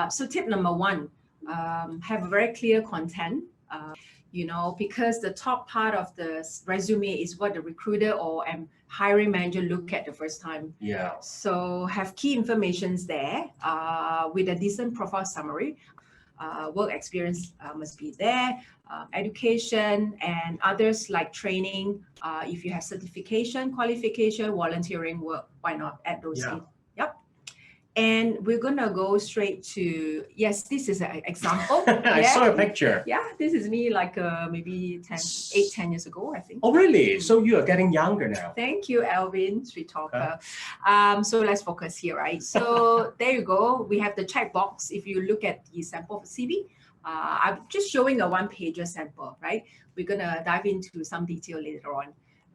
So tip number one, have a very clear content. Because the top part of the resume is what the recruiter or hiring manager look at the first time. Yeah. So have key informations there with a decent profile summary. Work experience must be there, education and others like training. If you have certification, qualification, volunteering work, why not add those in? Yep. And we're gonna go straight to, yes, this is an example. I saw a picture. Yeah, this is me like maybe 10 years ago, I think. Oh, really? So you are getting younger now. Thank you, Alvin, sweet talker. So let's focus here, right? So there you go. We have the checkbox. If you look at the sample of CV, I'm just showing a one-pager sample, right? We're gonna dive into some detail later on.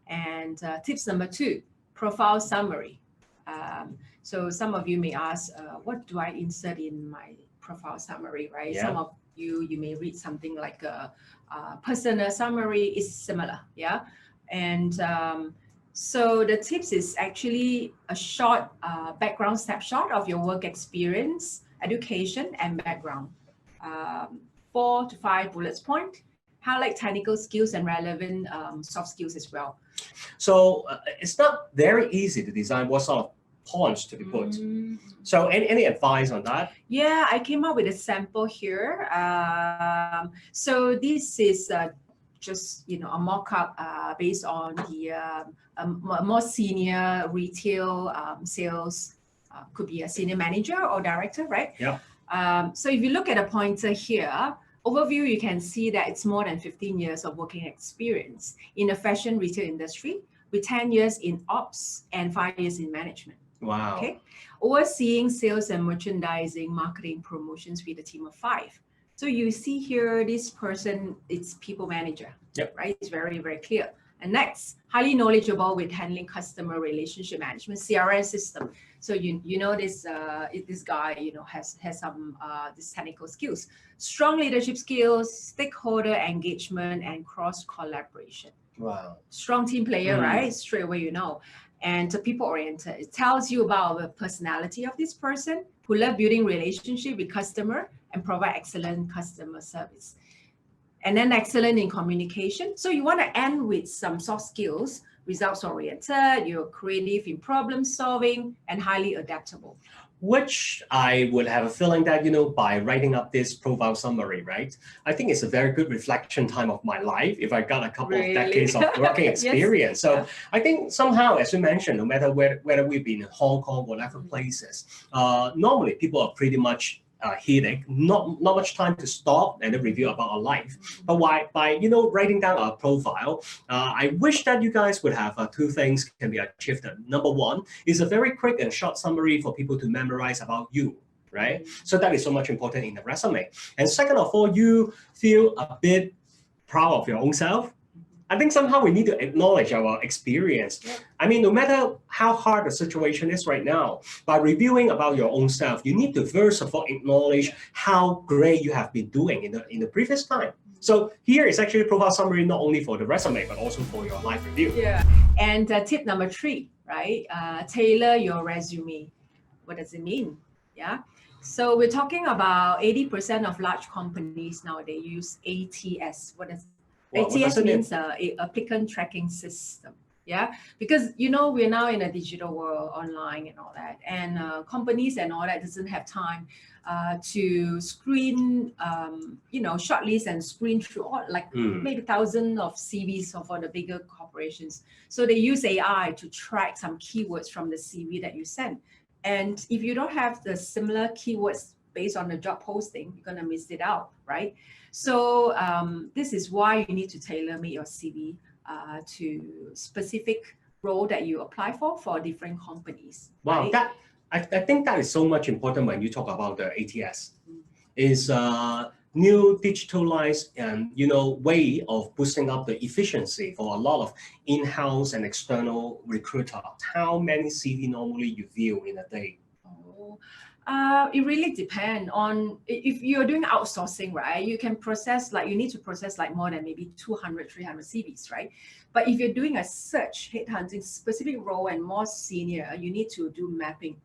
And tips number two, profile summary. So some of you may ask, what do I insert in my profile summary, right? Yeah. Some of you may read something like a personal summary is similar, yeah? And so the tips is actually a short background snapshot of your work experience, education, and background. 4 to 5 bullets point, highlight technical skills and relevant soft skills as well. So it's not very easy to design what sort of points to be put. So any advice on that? Yeah, I came up with a sample here. So this is just a mock-up based on the more senior retail sales, could be a senior manager or director, right? Yeah. So if you look at a pointer here, overview, you can see that it's more than 15 years of working experience in the fashion retail industry with 10 years in ops and 5 years in management. Wow. Okay. Overseeing sales and merchandising, marketing, promotions with a team of 5. So you see here, this person, it's people manager. Yep. Right? It's very, very clear. And next, highly knowledgeable with handling customer relationship management, CRM system. So you know this guy has some this technical skills, strong leadership skills, stakeholder engagement, and cross collaboration. Wow. Strong team player, right? Straight away you know. And people oriented. It tells you about the personality of this person who love building relationship with customer and provide excellent customer service. And then excellent in communication. So you want to end with some soft skills, results oriented, you're creative in problem solving, and highly adaptable. Which I would have a feeling that, by writing up this profile summary, right? I think it's a very good reflection time of my life if I got a couple of decades of working experience. Yes. So I think somehow, as you mentioned, no matter whether we've been in Hong Kong, whatever places, normally people are pretty much headache, not much time to stop and then review about our life. But by writing down our profile, I wish that you guys would have 2 things can be achieved. Number one is a very quick and short summary for people to memorize about you, right? So that is so much important in the resume. And second of all, you feel a bit proud of your own self. I think somehow we need to acknowledge our experience. Yeah. I mean, no matter how hard the situation is right now, by reviewing about your own self, you need to first of all acknowledge how great you have been doing in the previous time. So here is actually a profile summary, not only for the resume, but also for your life review. Yeah. And tip number 3, right? Tailor your resume. What does it mean? Yeah. So we're talking about 80% of large companies nowadays use ATS. What ATS means applicant tracking system. Yeah, because we're now in a digital world, online and all that, and companies and all that doesn't have time to screen, shortlist and screen through all maybe thousands of CVs for the bigger corporations. So they use AI to track some keywords from the CV that you send, and if you don't have the similar keywords based on the job posting, you're gonna miss it out, right? So this is why you need to tailor-make your CV to specific role that you apply for different companies. Wow, right? that I think that is so much important when you talk about the ATS. Is new digitalized and way of boosting up the efficiency for a lot of in-house and external recruiters. How many CV normally you view in a day? It really depends on if you're doing outsourcing, right? You can process you need to process more than maybe 200, 300 CVs, right? But if you're doing a search, headhunting specific role and more senior, you need to do mapping,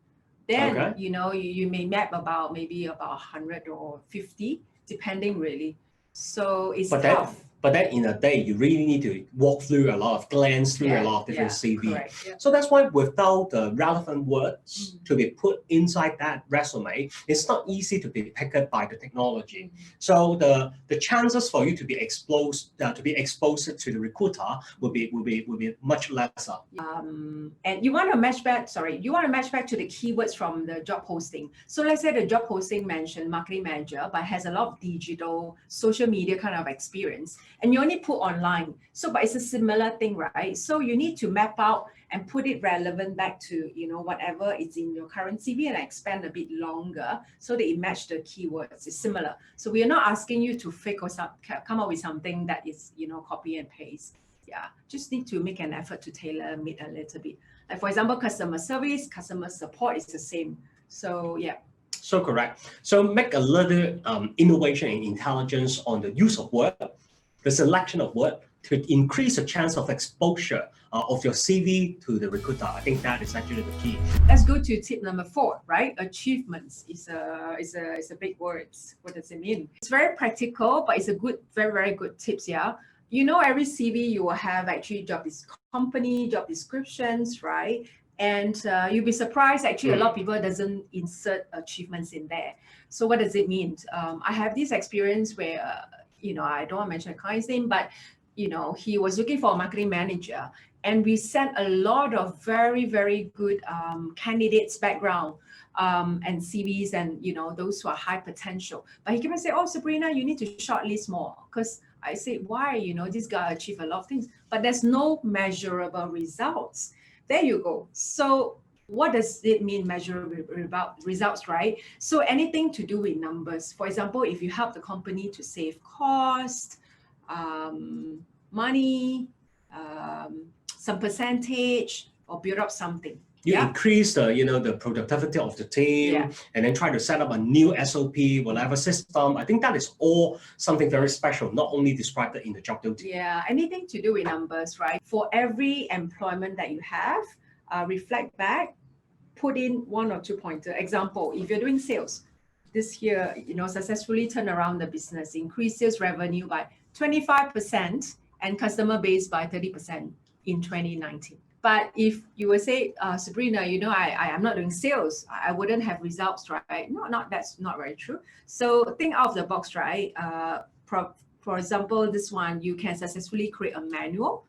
then Okay. you may map about maybe about 100 or 50, depending really. So it's tough. But then in a day, you really need to walk through a lot of, glance through a lot of different CV. Correct, yeah. So that's why without the relevant words to be put inside that resume, it's not easy to be picked up by the technology. So the chances for you to be exposed to the recruiter will be much lesser. And you want to match back to the keywords from the job posting. So let's say the job posting mentioned marketing manager, but has a lot of digital, social media kind of experience, and you only put online. So, but it's a similar thing, right? So you need to map out and put it relevant back to, whatever is in your current CV and expand a bit longer so that it match the keywords. It's similar. So we are not asking you to fake or come up with something that is, copy and paste. Yeah, just need to make an effort to tailor it a little bit. Like for example, customer service, customer support is the same. So yeah. So correct. So make a little innovation and intelligence on the use of word, the selection of word to increase the chance of exposure of your CV to the recruiter. I think that is actually the key. Let's go to tip number 4, right? Achievements is a big word. What does it mean? It's very practical, but it's a good, very, very good tips, yeah. Every CV you will have actually company job descriptions, right? And you'll be surprised actually a lot of people doesn't insert achievements in there. So what does it mean? I have this experience where I don't want to mention a client's name, but he was looking for a marketing manager, and we sent a lot of very, very good candidates background and CVs, and those who are high potential. But he came and said, "Oh, Sabrina, you need to shortlist more." Because I said, "Why? This guy achieved a lot of things, but there's no measurable results." There you go. So what does it mean, measurable results, right? So anything to do with numbers. For example, if you help the company to save cost, money, some percentage, or build up something. You increase the productivity of the team, and then try to set up a new SOP, whatever system. I think that is all something very special, not only described in the job duty. Yeah, anything to do with numbers, right? For every employment that you have, reflect back, put in 1 or 2 pointer. Example, if you're doing sales, this year, successfully turn around the business, increase sales revenue by 25% and customer base by 30% in 2019. But if you would say, Sabrina, I am not doing sales, I wouldn't have results, right? No, that's not very true. So think out of the box, right? For example, this one, you can successfully create a manual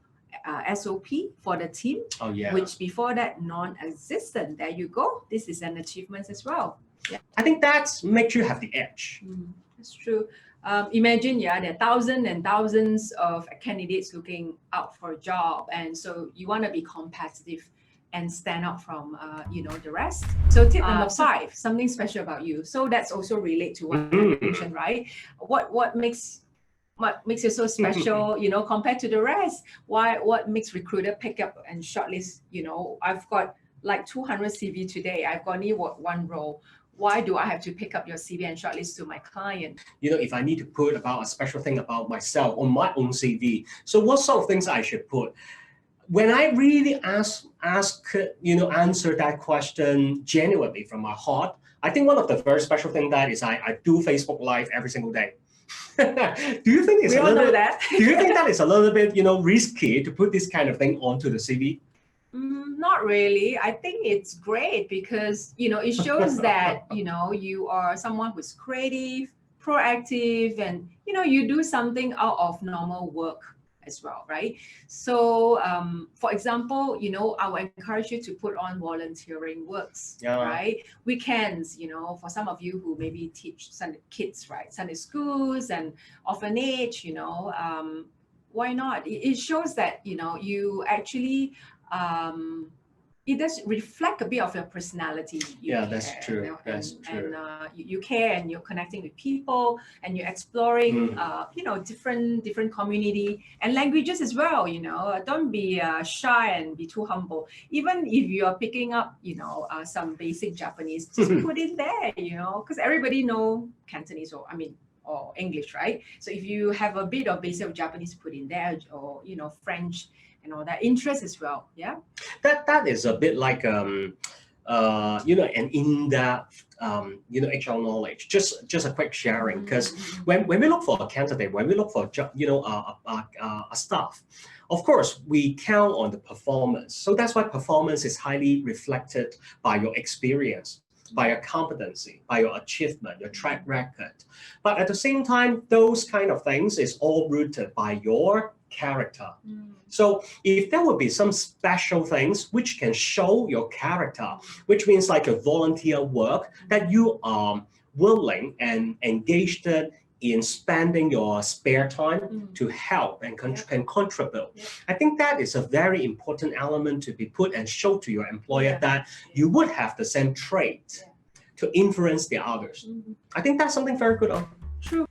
SOP for the team, which before that non-existent. There you go. This is an achievement as well. Yeah, I think that makes you have the edge. That's true. Imagine, there are thousands and thousands of candidates looking out for a job, and so you want to be competitive and stand out from the rest. So tip number 5, something special about you. So that's also relate to what I mentioned, right? What makes you so special, compared to the rest? What makes recruiter pick up and shortlist? I've got like 200 CV today. I've got only one role. Why do I have to pick up your CV and shortlist to my client? If I need to put about a special thing about myself on my own CV, so what sort of things I should put? When I really answer that question genuinely from my heart, I think one of the very special things that is I do Facebook Live every single day. Do you think it's we a all little know bit? that. Do you think that is a little bit risky to put this kind of thing onto the CV? Not really. I think it's great because it shows that you are someone who's creative, proactive, and you do something out of normal work as well, right? So for example, I will encourage you to put on volunteering works, right? Weekends, for some of you who maybe teach kids, right? Sunday schools and orphanage, why not? It shows that you actually it does reflect a bit of your personality. That's true. That's true. And you care, and you're connecting with people, and you're exploring, different community and languages as well. Don't be shy and be too humble. Even if you are picking up, some basic Japanese, just put it there. Because everybody know Cantonese or English, right? So if you have a bit of basic of Japanese, put in there, or French and all that, interest as well. Yeah, that is a bit like an in-depth, HR knowledge. Just a quick sharing, because when we look for a candidate, when we look for a staff, of course, we count on the performance. So that's why performance is highly reflected by your experience, by your competency, by your achievement, your track record. But at the same time, those kind of things is all rooted by your character. So if there would be some special things which can show your character, which means like a volunteer work that you are willing and engaged in spending your spare time to help and can contribute. I think that is a very important element to be put and show to your employer that you would have the same trait to influence the others. I think that's something very good. True.